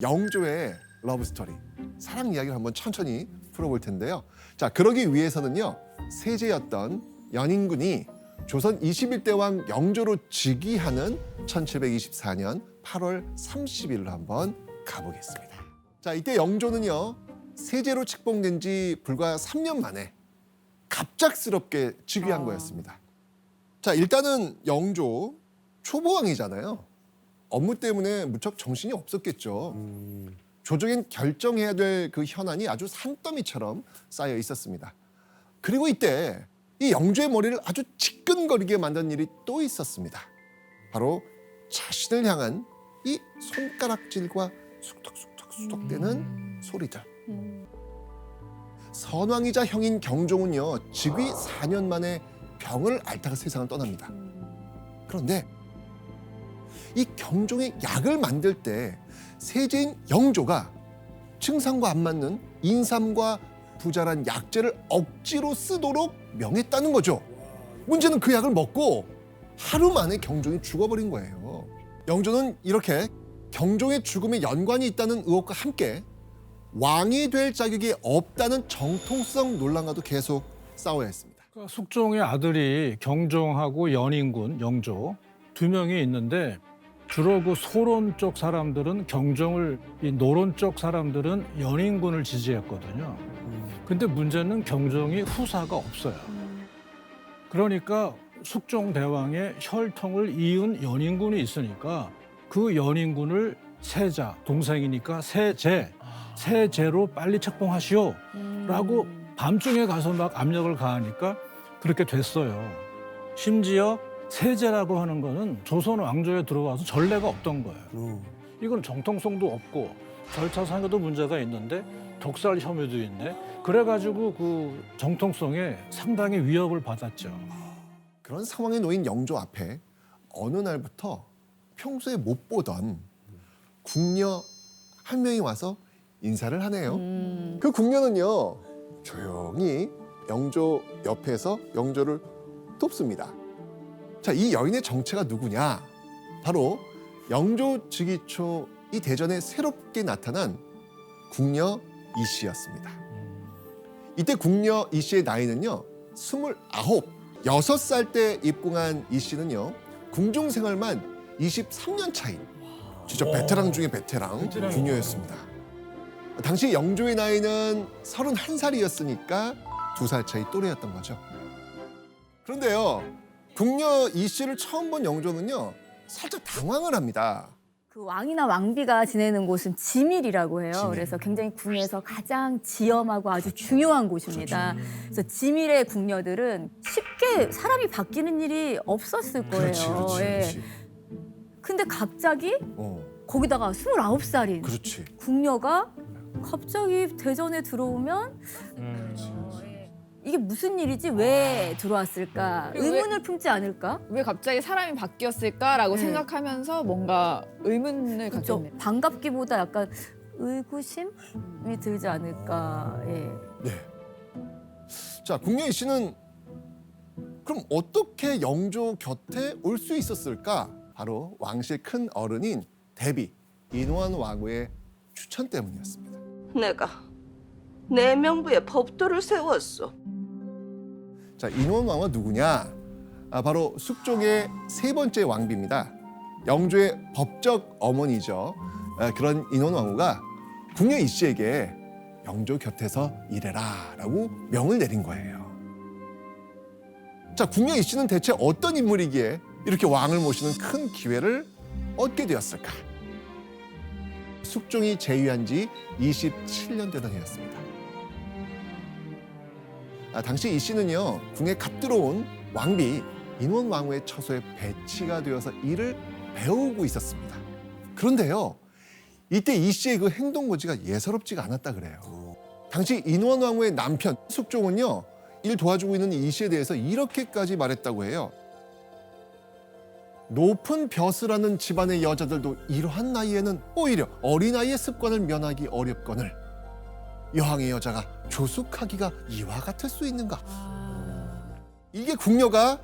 영조의 러브 스토리, 사랑 이야기를 한번 천천히 풀어볼 텐데요. 자, 그러기 위해서는요, 세제였던 연인군이 조선 21대 왕 영조로 즉위하는 1724년 8월 30일로 한번 가보겠습니다. 자, 이때 영조는요, 세제로 책봉된 지 불과 3년 만에 갑작스럽게 즉위한 거였습니다. 자, 일단은 영조 초보왕이잖아요. 업무 때문에 무척 정신이 없었겠죠. 조정엔 결정해야 될 그 현안이 아주 산더미처럼 쌓여 있었습니다. 그리고 이때 이 영조의 머리를 아주 지끈거리게 만든 일이 또 있었습니다. 바로 자신을 향한 이 손가락질과 쑥덕쑥덕쑥덕대는 소리들. 선왕이자 형인 경종은요, 즉위 4년 만에 병을 앓다가 세상을 떠납니다. 그런데 이 경종의 약을 만들 때 세제인 영조가 증상과 안 맞는 인삼과 부자란 약재를 억지로 쓰도록 명했다는 거죠. 문제는 그 약을 먹고 하루 만에 경종이 죽어버린 거예요. 영조는 이렇게 경종의 죽음에 연관이 있다는 의혹과 함께 왕이 될 자격이 없다는 정통성 논란과도 계속 싸워야 했습니다. 숙종의 아들이 경종하고 연인군, 영조 두 명이 있는데 주로 그 소론 쪽 사람들은 경종을, 이 노론 쪽 사람들은 연인군을 지지했거든요. 근데 문제는 경종이 후사가 없어요. 그러니까 숙종 대왕의 혈통을 이은 연인군이 있으니까 그 연인군을 세자, 동생이니까 세제로 빨리 책봉하시오 라고 밤중에 가서 막 압력을 가하니까 그렇게 됐어요. 심지어 세제라고 하는 거는 조선 왕조에 들어와서 전례가 없던 거예요. 이건 정통성도 없고 절차상에도 문제가 있는데 독살 혐의도 있네. 그래가지고 그 정통성에 상당히 위협을 받았죠. 그런 상황에 놓인 영조 앞에 어느 날부터 평소에 못 보던 궁녀 한 명이 와서 인사를 하네요. 그 궁녀는요, 조용히 영조 옆에서 영조를 돕습니다. 자, 이 여인의 정체가 누구냐? 바로 영조 즉위 초 이 대전에 새롭게 나타난 궁녀 이씨였습니다. 이때 궁녀 이씨의 나이는요, 29, 6살 때 입궁한 이씨는요, 궁중 생활만 23년 차인 진짜 베테랑 중에 베테랑 궁녀였습니다. 당시 영조의 나이는 31살이었으니까 2살 차이 또래였던 거죠. 그런데요, 궁녀 이씨를 처음 본 영조는요, 살짝 당황을 합니다. 그 왕이나 왕비가 지내는 곳은 지밀이라고 해요. 지밀. 그래서 굉장히 궁에서 가장 지엄하고 아주 중요한 곳입니다. 그래서 지밀의 궁녀들은 쉽게 사람이 바뀌는 일이 없었을 거예요. 예. 근데 갑자기 거기다가 29살인 그렇지. 궁녀가 갑자기 대전에 들어오면 이게 무슨 일이지? 왜 들어왔을까? 그리고 의문을 품지 않을까? 왜 갑자기 사람이 바뀌었을까라고 네. 생각하면서 뭔가 의문을 그렇죠. 갖겠네. 반갑기보다 약간 의구심이 들지 않을까. 예. 네. 자, 궁녀 이씨는 그럼 어떻게 영조 곁에 올 수 있었을까? 바로 왕실 큰 어른인 대비 인원 왕후의 추천 때문이었습니다. 내가 내 명부에 법도를 세웠소. 자, 인원 왕후가 누구냐? 바로 숙종의 세 번째 왕비입니다. 영조의 법적 어머니죠. 그런 인원 왕후가 궁녀 이씨에게 영조 곁에서 일해라라고 명을 내린 거예요. 자, 궁녀 이씨는 대체 어떤 인물이기에 이렇게 왕을 모시는 큰 기회를 얻게 되었을까? 숙종이 재위한 지 27년 되던 해였습니다. 당시 이 씨는요, 궁에 갓 들어온 왕비 인원 왕후의 처소에 배치가 되어서 일을 배우고 있었습니다. 그런데요, 이때 이 씨의 그 행동거지가 예사롭지가 않았다 그래요. 당시 인원 왕후의 남편 숙종은요, 일 도와주고 있는 이 씨에 대해서 이렇게까지 말했다고 해요. 높은 벼슬하는 집안의 여자들도 이러한 나이에는 오히려 어린아이의 습관을 면하기 어렵거늘 여왕의 여자가 조숙하기가 이와 같을 수 있는가? 이게 궁녀가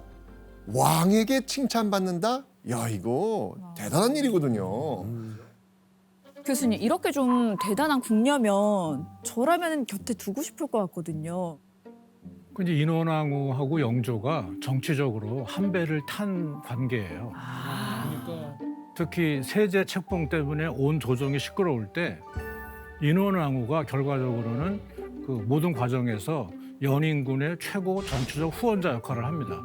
왕에게 칭찬받는다? 야, 이거 대단한 일이거든요. 교수님 이렇게 좀 대단한 궁녀면 저라면 곁에 두고 싶을 것 같거든요. 근데 인원왕후하고 영조가 정치적으로 한 배를 탄 관계예요. 그러니까 특히 세제 책봉 때문에 온 조정이 시끄러울 때 인원왕후가 결과적으로는 그 모든 과정에서 연인군의 최고 정치적 후원자 역할을 합니다.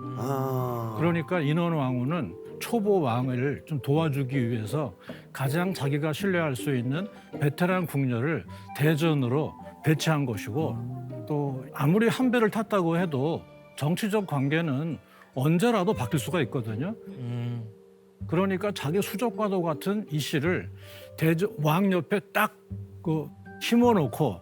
그러니까 인원왕후는 초보 왕을 좀 도와주기 위해서 가장 자기가 신뢰할 수 있는 베테랑 궁녀를 대전으로 배치한 것이고, 또 아무리 한 배를 탔다고 해도 정치적 관계는 언제라도 바뀔 수가 있거든요. 그러니까 자기 수족과도 같은 이 씨를 왕 옆에 딱 그 심어놓고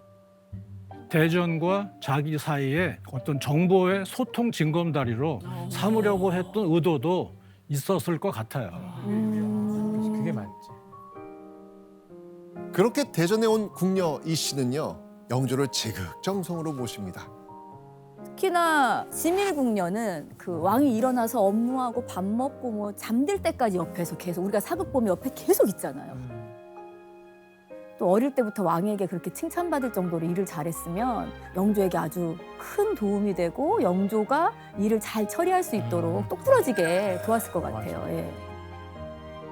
대전과 자기 사이에 어떤 정보의 소통 징검다리로 삼으려고 했던 의도도 있었을 것 같아요. 그게 맞지. 그렇게 대전에 온 궁녀 이 씨는요, 영조를 지극정성으로 모십니다. 특히나 지밀궁녀는 그 왕이 일어나서 업무하고 밥 먹고 뭐 잠들 때까지 옆에서 계속, 우리가 사극 보면 옆에 계속 있잖아요. 또 어릴 때부터 왕에게 그렇게 칭찬받을 정도로 일을 잘했으면 영조에게 아주 큰 도움이 되고 영조가 일을 잘 처리할 수 있도록 똑부러지게 도왔을 것 같아요. 예.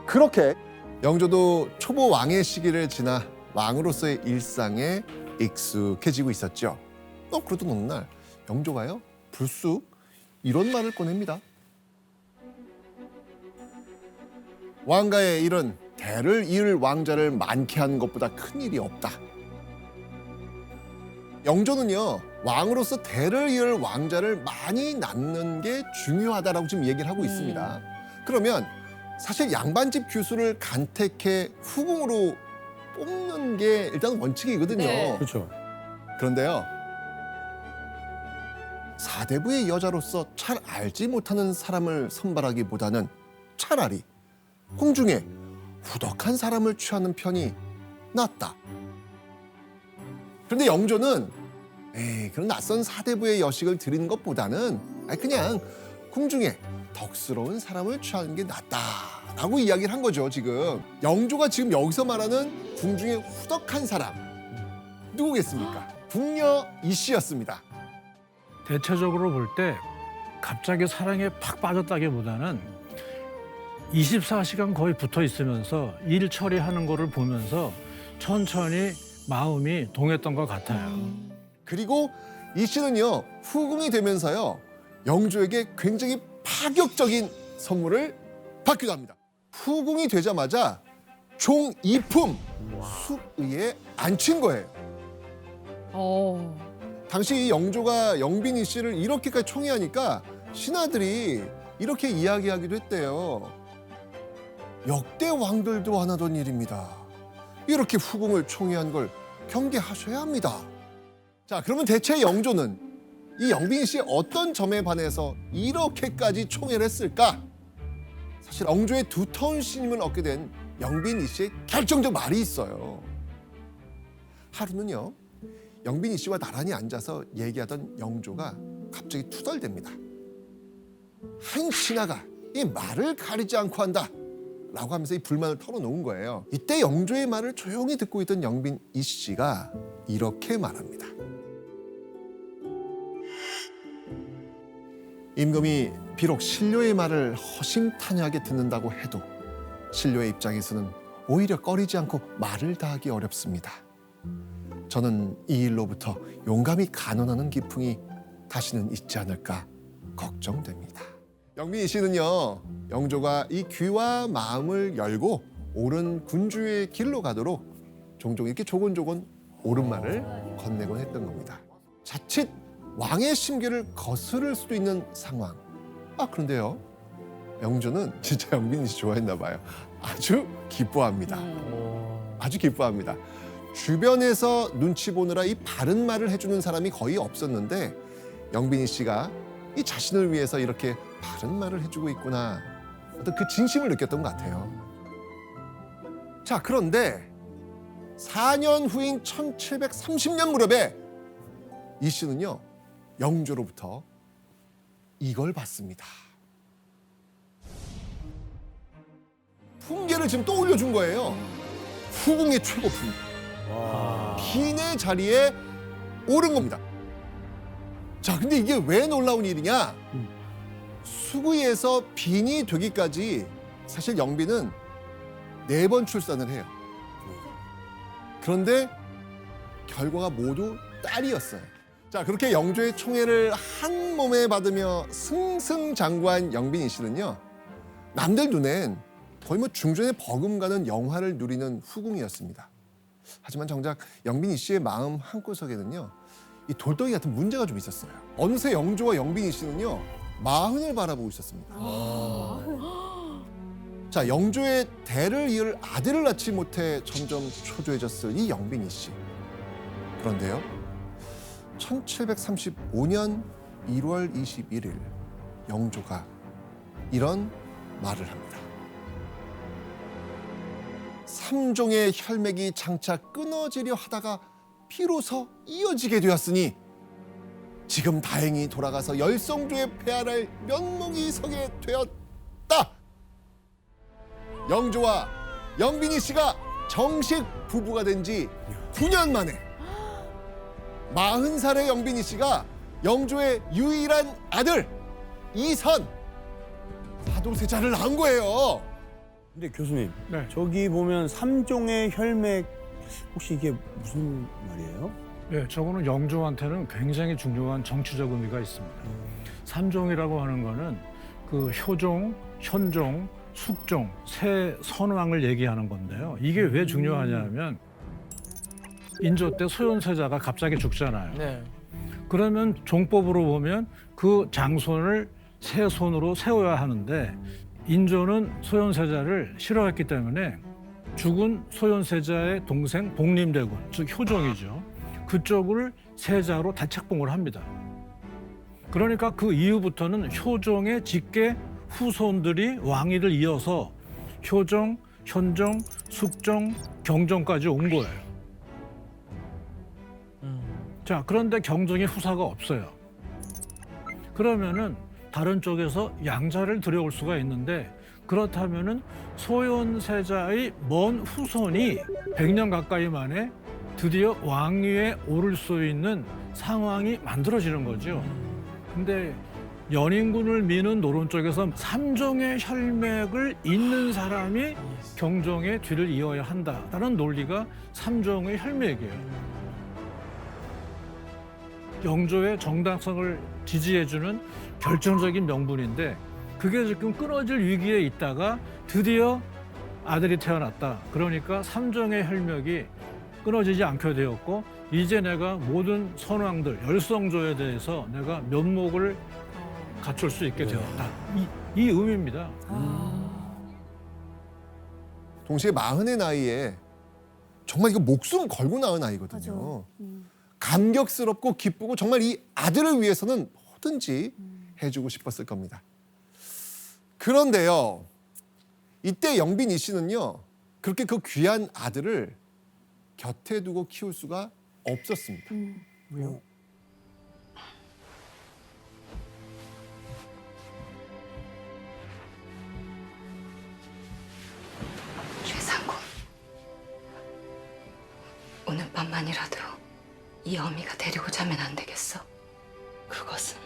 그렇게 영조도 초보 왕의 시기를 지나 왕으로서의 일상에 익숙해지고 있었죠. 그러던 어느 날 영조가요, 불쑥 이런 말을 꺼냅니다. 왕가의 일은 대를 이을 왕자를 많게 한 것보다 큰 일이 없다. 영조는요, 왕으로서 대를 이을 왕자를 많이 낳는 게 중요하다라고 지금 얘기를 하고 있습니다. 그러면 사실 양반집 규수를 간택해 후궁으로 뽑는 게 일단 원칙이거든요. 네. 그렇죠. 그런데요, 사대부의 여자로서 잘 알지 못하는 사람을 선발하기보다는 차라리 궁중에 후덕한 사람을 취하는 편이 낫다. 그런데 영조는 그런 낯선 사대부의 여식을 드리는 것보다는 그냥 궁중에 덕스러운 사람을 취하는 게 낫다라고 이야기를 한 거죠. 지금 영조가 지금 여기서 말하는 궁중에 후덕한 사람 누구겠습니까? 궁녀 이 씨였습니다. 대체적으로 볼 때 갑자기 사랑에 팍 빠졌다기보다는 24시간 거의 붙어 있으면서 일 처리하는 거를 보면서 천천히 마음이 동했던 것 같아요. 그리고 이 씨는요, 후궁이 되면서요, 영조에게 굉장히 파격적인 선물을 받기도 합니다. 후궁이 되자마자 종 2품 숙의에 앉힌 거예요. 당시 이 영조가 영빈 이 씨를 이렇게까지 총애하니까 신하들이 이렇게 이야기하기도 했대요. 역대 왕들도 안 하던 일입니다. 이렇게 후궁을 총애한 걸 경계하셔야 합니다. 자, 그러면 대체 영조는 이 영빈 씨의 어떤 점에 반해서 이렇게까지 총애를 했을까? 사실 영조의 두터운 신임을 얻게 된 영빈 이 씨의 결정적 말이 있어요. 하루는요, 영빈 이 씨와 나란히 앉아서 얘기하던 영조가 갑자기 투덜댑니다. 한 신하가 이 말을 가리지 않고 한다 라고 하면서 이 불만을 털어놓은 거예요. 이때 영조의 말을 조용히 듣고 있던 영빈 이 씨가 이렇게 말합니다. 임금이 비록 신료의 말을 허심탄회하게 듣는다고 해도 신료의 입장에서는 오히려 꺼리지 않고 말을 다하기 어렵습니다. 저는 이 일로부터 용감히 간언하는 기풍이 다시는 있지 않을까 걱정됩니다. 영빈 씨는요, 영조가 이 귀와 마음을 열고 옳은 군주의 길로 가도록 종종 이렇게 조곤조곤 옳은 말을 건네곤 했던 겁니다. 자칫 왕의 심기를 거스를 수도 있는 상황. 그런데요, 영조는 진짜 영빈 씨 좋아했나 봐요. 아주 기뻐합니다. 아주 기뻐합니다. 주변에서 눈치 보느라 이 바른 말을 해주는 사람이 거의 없었는데 영빈이 씨가 이 자신을 위해서 이렇게 바른 말을 해주고 있구나, 어떤 그 진심을 느꼈던 것 같아요. 자, 그런데 4년 후인 1730년 무렵에 이 씨는요, 영조로부터 이걸 받습니다. 풍계를 지금 떠올려 준 거예요. 후궁의 최고품 빈의 자리에 오른 겁니다. 자, 근데 이게 왜 놀라운 일이냐? 수구에서 빈이 되기까지 사실 영빈은 4번 출산을 해요. 그런데 결과가 모두 딸이었어요. 자, 그렇게 영조의 총애를 한 몸에 받으며 승승장구한 영빈이 씨는요, 남들 눈엔 거의 뭐 중전에 버금가는 영화를 누리는 후궁이었습니다. 하지만 정작 영빈이 씨의 마음 한구석에는요, 이 돌덩이 같은 문제가 좀 있었어요. 어느새 영조와 영빈이 씨는요, 마흔을 바라보고 있었습니다. 자, 영조의 대를 이을 아들을 낳지 못해 점점 초조해졌을 이 영빈이 씨. 그런데요, 1735년 1월 21일 영조가 이런 말을 합니다. 삼종의 혈맥이 장차 끊어지려 하다가 비로소 이어지게 되었으니 지금 다행히 돌아가서 열성조의 폐하를 면목이 서게 되었다. 영조와 영빈이 씨가 정식 부부가 된 지 9년 만에 40살의 영빈이 씨가 영조의 유일한 아들 이선 사도세자를 낳은 거예요. 근데 교수님, 네. 저기 보면 삼종의 혈맥 혹시 이게 무슨 말이에요? 네, 저거는 영조한테는 굉장히 중요한 정치적 의미가 있습니다. 삼종이라고 하는 거는 그 효종, 현종, 숙종 세 선왕을 얘기하는 건데요. 이게 왜 중요하냐면 인조 때 소현세자가 갑자기 죽잖아요. 네. 그러면 종법으로 보면 그 장손을 세 손으로 세워야 하는데 인조는 소현세자를 싫어했기 때문에 죽은 소현세자의 동생 복림대군, 즉 효종이죠. 그쪽을 세자로 대책봉을 합니다. 그러니까 그 이후부터는 효종의 직계 후손들이 왕위를 이어서 효종, 현종, 숙종, 경종까지 온 거예요. 자, 그런데 경종의 후사가 없어요. 그러면은 다른 쪽에서 양자를 들여올 수가 있는데 그렇다면은 소현세자의 먼 후손이 100년 가까이 만에 드디어 왕위에 오를 수 있는 상황이 만들어지는 거죠. 근데 연인군을 미는 노론 쪽에서 삼종의 혈맥을 잇는 사람이 경종의 뒤를 이어야 한다라는 논리가 삼종의 혈맥이에요. 영조의 정당성을 지지해주는 결정적인 명분인데 그게 지금 끊어질 위기에 있다가 드디어 아들이 태어났다. 그러니까 삼종의 혈맥이 끊어지지 않게 되었고 이제 내가 모든 선왕들, 열성조에 대해서 내가 면목을 갖출 수 있게 되었다. 이 의미입니다. 동시에 40의 나이에 정말 이거 목숨 걸고 낳은 아이거든요. 감격스럽고 기쁘고 정말 이 아들을 위해서는 뭐든지 해주고 싶었을 겁니다. 그런데요, 이때 영빈이 씨는요, 그렇게 그 귀한 아들을 곁에 두고 키울 수가 없었습니다. 왜요? 최상군, 오늘 밤만이라도 이 어미가 데리고 자면 안 되겠어? 그것은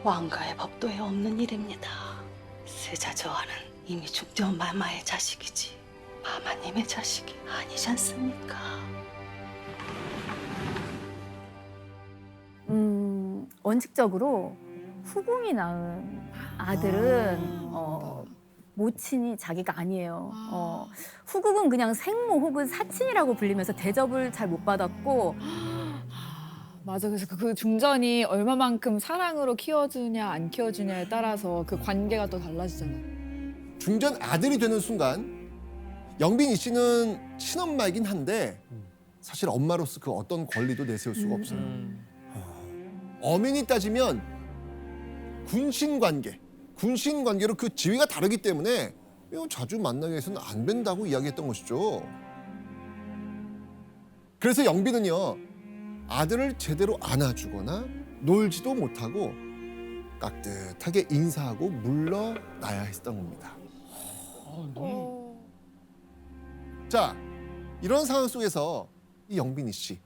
왕가의 법도에 없는 일입니다. 세자 저하는 이미 중전 마마의 자식이지 마마님의 자식이 아니지 않습니까? 원칙적으로 후궁이 낳은 아들은 모친이 자기가 아니에요. 후궁은 그냥 생모 혹은 사친이라고 불리면서 대접을 잘 못 받았고 맞아. 그래서 그 중전이 얼마만큼 사랑으로 키워주냐 안 키워주냐에 따라서 그 관계가 또 달라지잖아요. 중전 아들이 되는 순간 영빈이 씨는 친엄마이긴 한데 사실 엄마로서 그 어떤 권리도 내세울 수가 없어요. 엄연히 따지면 군신 관계로 그 지위가 다르기 때문에 이거 자주 만나게 해서는 안 된다고 이야기했던 것이죠. 그래서 영빈은요, 아들을 제대로 안아주거나 놀지도 못하고 깍듯하게 인사하고 물러나야 했던 겁니다. 자, 이런 상황 속에서 이 영빈이 씨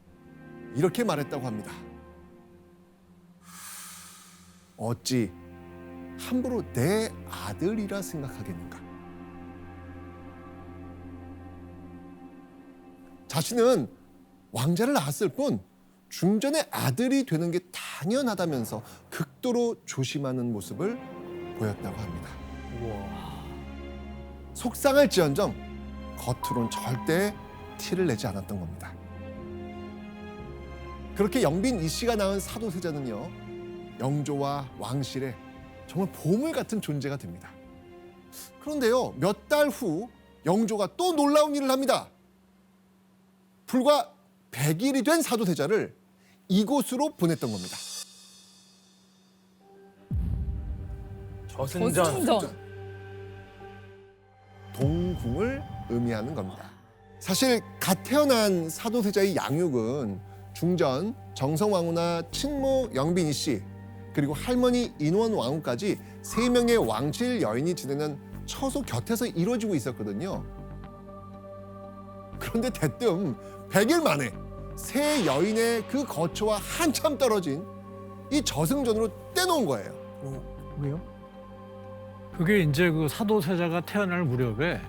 이렇게 말했다고 합니다. 어찌 함부로 내 아들이라 생각하겠는가? 자신은 왕자를 낳았을 뿐 중전의 아들이 되는 게 당연하다면서 극도로 조심하는 모습을 보였다고 합니다. 속상할지언정 겉으론 절대 티를 내지 않았던 겁니다. 그렇게 영빈 이 씨가 낳은 사도세자는요, 영조와 왕실의 정말 보물 같은 존재가 됩니다. 그런데요, 몇 달 후 영조가 또 놀라운 일을 합니다. 불과 100일이 된 사도세자를 이곳으로 보냈던 겁니다. 저승전. 동궁을 의미하는 겁니다. 사실 갓 태어난 사도세자의 양육은 중전 정성왕후나 친모 영빈이 씨 그리고 할머니 인원왕후까지 3명의 왕실 여인이 지내는 처소 곁에서 이루어지고 있었거든요. 그런데 대뜸 100일 만에 세 여인의 그 거처와 한참 떨어진 이 저승전으로 떼놓은 거예요. 왜요? 그게 이제 그 사도세자가 태어날 무렵에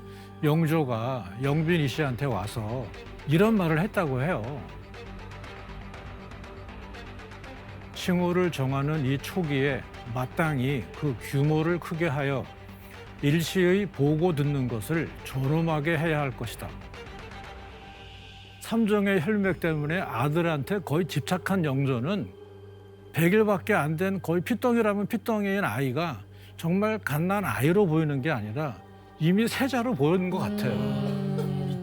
영조가 영빈이 씨한테 와서 이런 말을 했다고 해요. 칭호를 정하는 이 초기에 마땅히 그 규모를 크게 하여 일시의 보고 듣는 것을 존엄하게 해야 할 것이다. 삼정의 혈맥 때문에 아들한테 거의 집착한 영조는 100일밖에 안 된 거의 피덩이라면 피덩이인 아이가 정말 갓난 아이로 보이는 게 아니라 이미 세자로 보이는 것 같아요.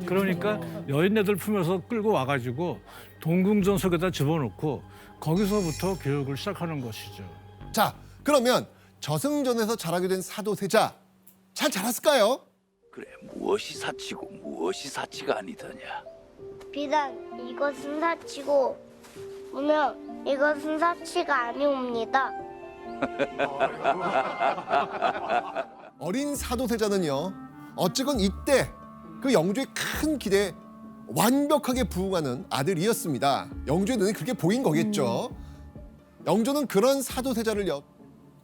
그러니까 여인네들 품에서 끌고 와가지고 동궁전 속에다 집어넣고 거기서부터 교육을 시작하는 것이죠. 자, 그러면 저승전에서 자라게 된 사도세자 잘 자랐을까요? 그래, 무엇이 사치고 무엇이 사치가 아니더냐. 비단 이것은 사치고 무명 이것은 사치가 아니옵니다. 어린 사도세자는요, 어쨌건 이때 그 영조의 큰 기대에 완벽하게 부응하는 아들이었습니다. 영조의 눈에 그렇게 보인 거겠죠. 영조는 그런 사도세자를요,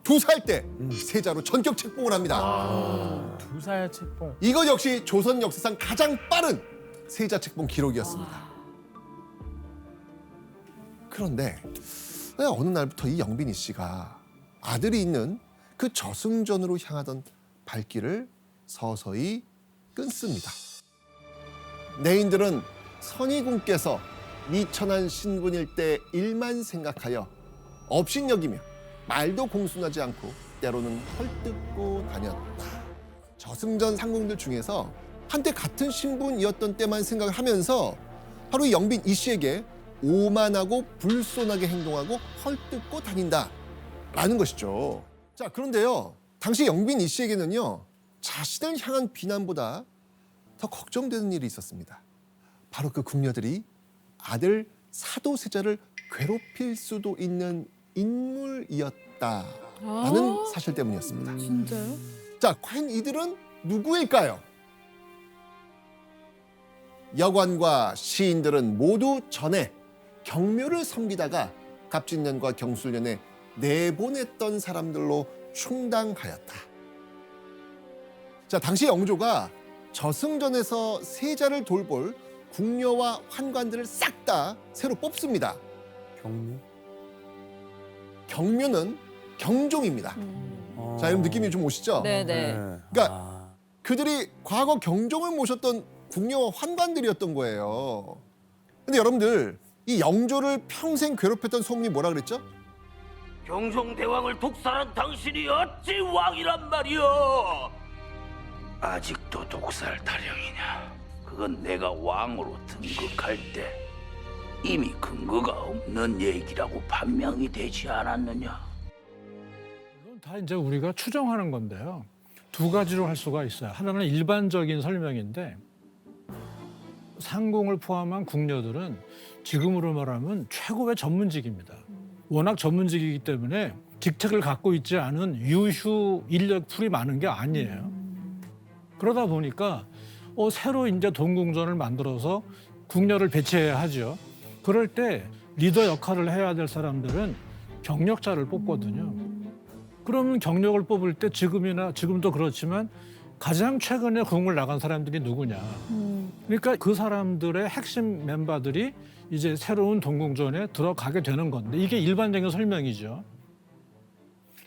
2살 때 세자로 전격 책봉을 합니다. 2살 책봉. 이것 역시 조선 역사상 가장 빠른 세자 책봉 기록이었습니다. 그런데 어느 날부터 이 영빈이 씨가 아들이 있는 그 저승전으로 향하던 발길을 서서히 끊습니다. 내인들은 선희궁께서 미천한 신분일 때 일만 생각하여 업신여기며 말도 공순하지 않고 때로는 헐뜯고 다녔다. 저승전 상궁들 중에서 한때 같은 신분이었던 때만 생각을 하면서 바로 이 영빈 이 씨에게 오만하고 불손하게 행동하고 헐뜯고 다닌다라는 것이죠. 자, 그런데요, 당시 영빈 이 씨에게는요, 자신을 향한 비난보다 더 걱정되는 일이 있었습니다. 바로 그 궁녀들이 아들 사도세자를 괴롭힐 수도 있는 인물이었다라는 사실 때문이었습니다. 진짜요? 자, 과연 이들은 누구일까요? 여관과 시인들은 모두 전에 경묘를 섬기다가 갑진년과 경술년에 내보냈던 사람들로 충당하였다. 자, 당시 영조가 저승전에서 세자를 돌볼 궁녀와 환관들을 싹 다 새로 뽑습니다. 경무? 경묘는 경종입니다. 자, 여러분 느낌이 좀 오시죠? 네네. 그러니까 그들이 과거 경종을 모셨던 궁녀와 환관들이었던 거예요. 근데 여러분들, 이 영조를 평생 괴롭혔던 소문이 뭐라 그랬죠? 경종대왕을 독살한 당신이 어찌 왕이란 말이오. 아직도 독살 타령이냐. 그건 내가 왕으로 등극할 때 이미 근거가 없는 얘기라고 판명이 되지 않았느냐. 이건 다 이제 우리가 추정하는 건데요. 2가지로 할 수가 있어요. 하나는 일반적인 설명인데, 상궁을 포함한 궁녀들은 지금으로 말하면 최고의 전문직입니다. 워낙 전문직이기 때문에 직책을 갖고 있지 않은 유휴 인력풀이 많은 게 아니에요. 그러다 보니까 새로 이제 동궁전을 만들어서 궁녀를 배치해야 하죠. 그럴 때 리더 역할을 해야 될 사람들은 경력자를 뽑거든요. 그러면 경력을 뽑을 때 지금도 그렇지만 가장 최근에 궁을 나간 사람들이 누구냐. 그러니까 그 사람들의 핵심 멤버들이 이제 새로운 동궁전에 들어가게 되는 건데 이게 일반적인 설명이죠.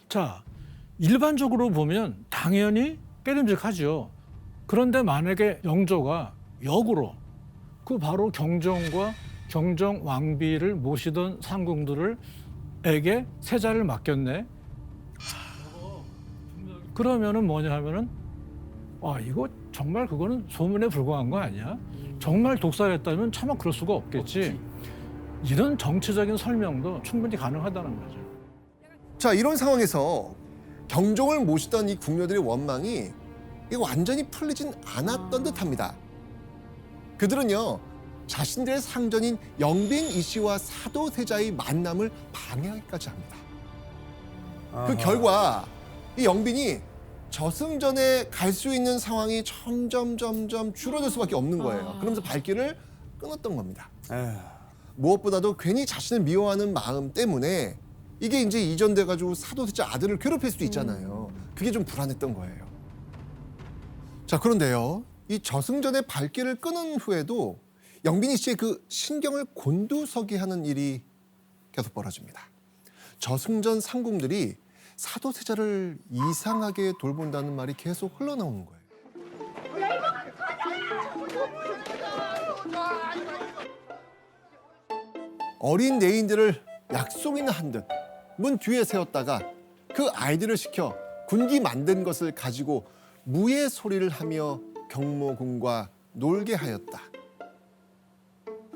자, 일반적으로 보면 당연히 깨름직하죠. 그런데 만약에 영조가 역으로 그 바로 경종과 경종 왕비를 모시던 상궁들에게 세자를 맡겼네. 그러면은 뭐냐 하면은 이거 정말 그거는 소문에 불과한 거 아니야? 정말 독살했다면 차마 그럴 수가 없겠지. 이런 정치적인 설명도 충분히 가능하다는 거죠. 자, 이런 상황에서 경종을 모시던 이 궁녀들의 원망이 이거 완전히 풀리진 않았던 듯합니다. 그들은요, 자신들의 상전인 영빈 이씨와 사도세자의 만남을 방해하기까지 합니다. 그 결과 이 영빈이 저승전에 갈 수 있는 상황이 점점 줄어들 수밖에 없는 거예요. 그러면서 발길을 끊었던 겁니다. 무엇보다도 괜히 자신을 미워하는 마음 때문에 이게 이제 이전돼가지고 사도세자 아들을 괴롭힐 수도 있잖아요. 그게 좀 불안했던 거예요. 자, 그런데요, 이 저승전의 발길을 끊은 후에도 영빈이 씨의 그 신경을 곤두서게 하는 일이 계속 벌어집니다. 저승전 상궁들이 사도세자를 이상하게 돌본다는 말이 계속 흘러나오는 거예요. 어린 내인들을 약속이나 한 듯 문 뒤에 세웠다가 그 아이들을 시켜 군기 만든 것을 가지고 무예 소리를 하며 경모궁과 놀게 하였다.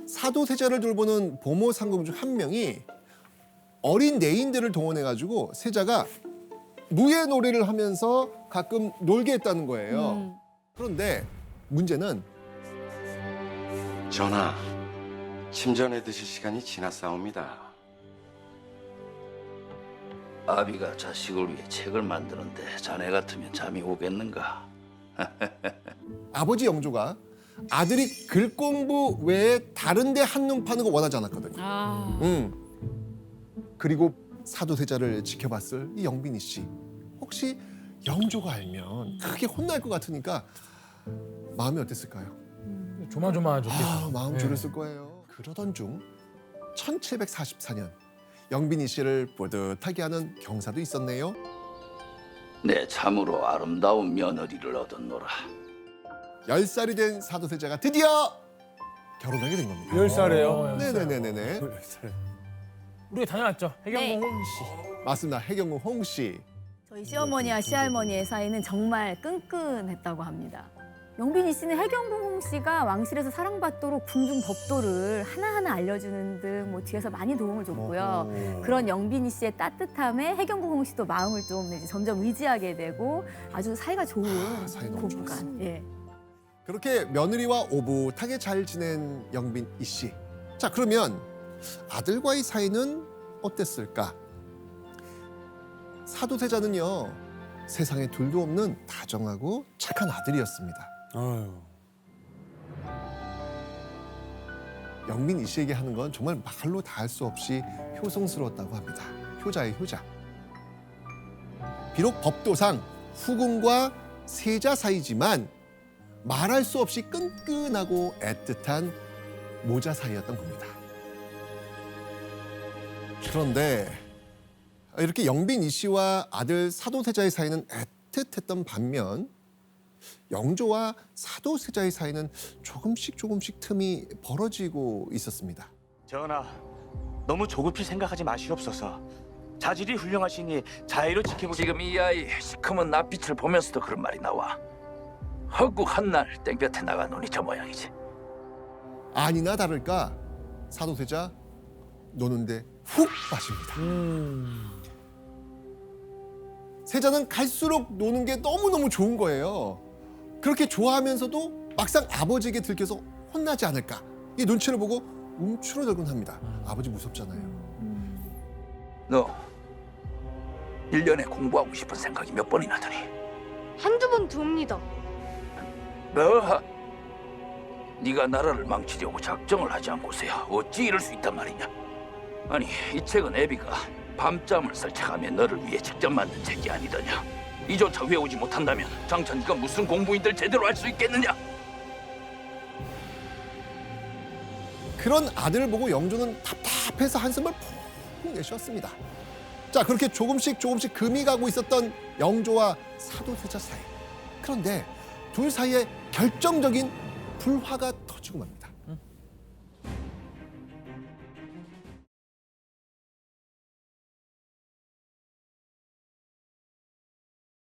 사도세자를 돌보는 보모 상궁 중 한 명이 어린 내인들을 동원해가지고 세자가 무예 놀이를 하면서 가끔 놀게 했다는 거예요. 그런데 문제는 전하, 침전해 드실 시간이 지났사옵니다. 아비가 자식을 위해 책을 만드는데 자네 같으면 잠이 오겠는가? 아버지 영조가 아들이 글 공부 외에 다른 데 한눈 파는 거 원하지 않았거든요. 그리고 사도세자를 지켜봤을 이 영빈이 씨. 혹시 영조가 알면 크게 혼날 것 같으니까 마음이 어땠을까요? 조마조마하셨겠죠. 마음 졸였을 거예요. 그러던 중 1744년 영빈이 씨를 뿌듯하게 하는 경사도 있었네요. 내 참으로 아름다운 며느리를 얻었노라. 10살이 된 사도세자가 드디어 결혼하게 된 겁니다. 10살이에요? 네네네네. 우리가 다녀왔죠. 해경궁 홍 씨. 맞습니다. 해경궁 홍 씨. 저희 시어머니와 시할머니의 사이는 정말 끈끈했다고 합니다. 영빈이 씨는 해경궁 홍 씨가 왕실에서 사랑받도록 궁중 법도를 하나하나 알려주는 등 뭐 뒤에서 많이 도움을 줬고요. 그런 영빈이 씨의 따뜻함에 해경궁 홍 씨도 마음을 좀 이제 점점 의지하게 되고 아주 사이가 좋은 사이 너무 고부간. 예. 그렇게 며느리와 오붓하게 잘 지낸 영빈 이 씨. 자, 그러면 아들과의 사이는 어땠을까? 사도세자는요, 세상에 둘도 없는 다정하고 착한 아들이었습니다. 영빈 이 씨에게 하는 건 정말 말로 다 할 수 없이 효성스러웠다고 합니다. 효자의 효자. 비록 법도상 후궁과 세자 사이지만 말할 수 없이 끈끈하고 애틋한 모자 사이였던 겁니다. 그런데 이렇게 영빈 이 씨와 아들 사도세자의 사이는 애틋했던 반면 영조와 사도세자의 사이는 조금씩 틈이 벌어지고 있었습니다. 전하, 너무 조급히 생각하지 마시옵소서. 자질이 훌륭하시니 자의로 지켜보시. 지금 이 아이 시커먼 낯빛을 보면서도 그런 말이 나와. 헛국 한날 땡볕에 나가 눈이 저 모양이지. 아니나 다를까 사도세자 노는데 훅 빠집니다. 세자는 갈수록 노는 게 너무너무 좋은 거예요. 그렇게 좋아하면서도 막상 아버지에게 들켜서 혼나지 않을까. 이 눈치를 보고 움츠러들곤 합니다. 아버지 무섭잖아요. 너 1년에 공부하고 싶은 생각이 몇 번이나 드니? 한두 번 듭니다. 너 네가 나라를 망치려고 작정을 하지 않고서야 어찌 이럴 수 있단 말이냐? 아니, 이 책은 애비가 밤잠을 설쳐가며 너를 위해 직접 만든 책이 아니더냐? 이조차 외우지 못한다면 장차 네가 무슨 공부인들 제대로 할 수 있겠느냐? 그런 아들을 보고 영조는 답답해서 한숨을 푹 내쉬었습니다. 자, 그렇게 조금씩 금이 가고 있었던 영조와 사도세자 사이. 그런데 둘 사이에 결정적인 불화가 터지고 맙니다.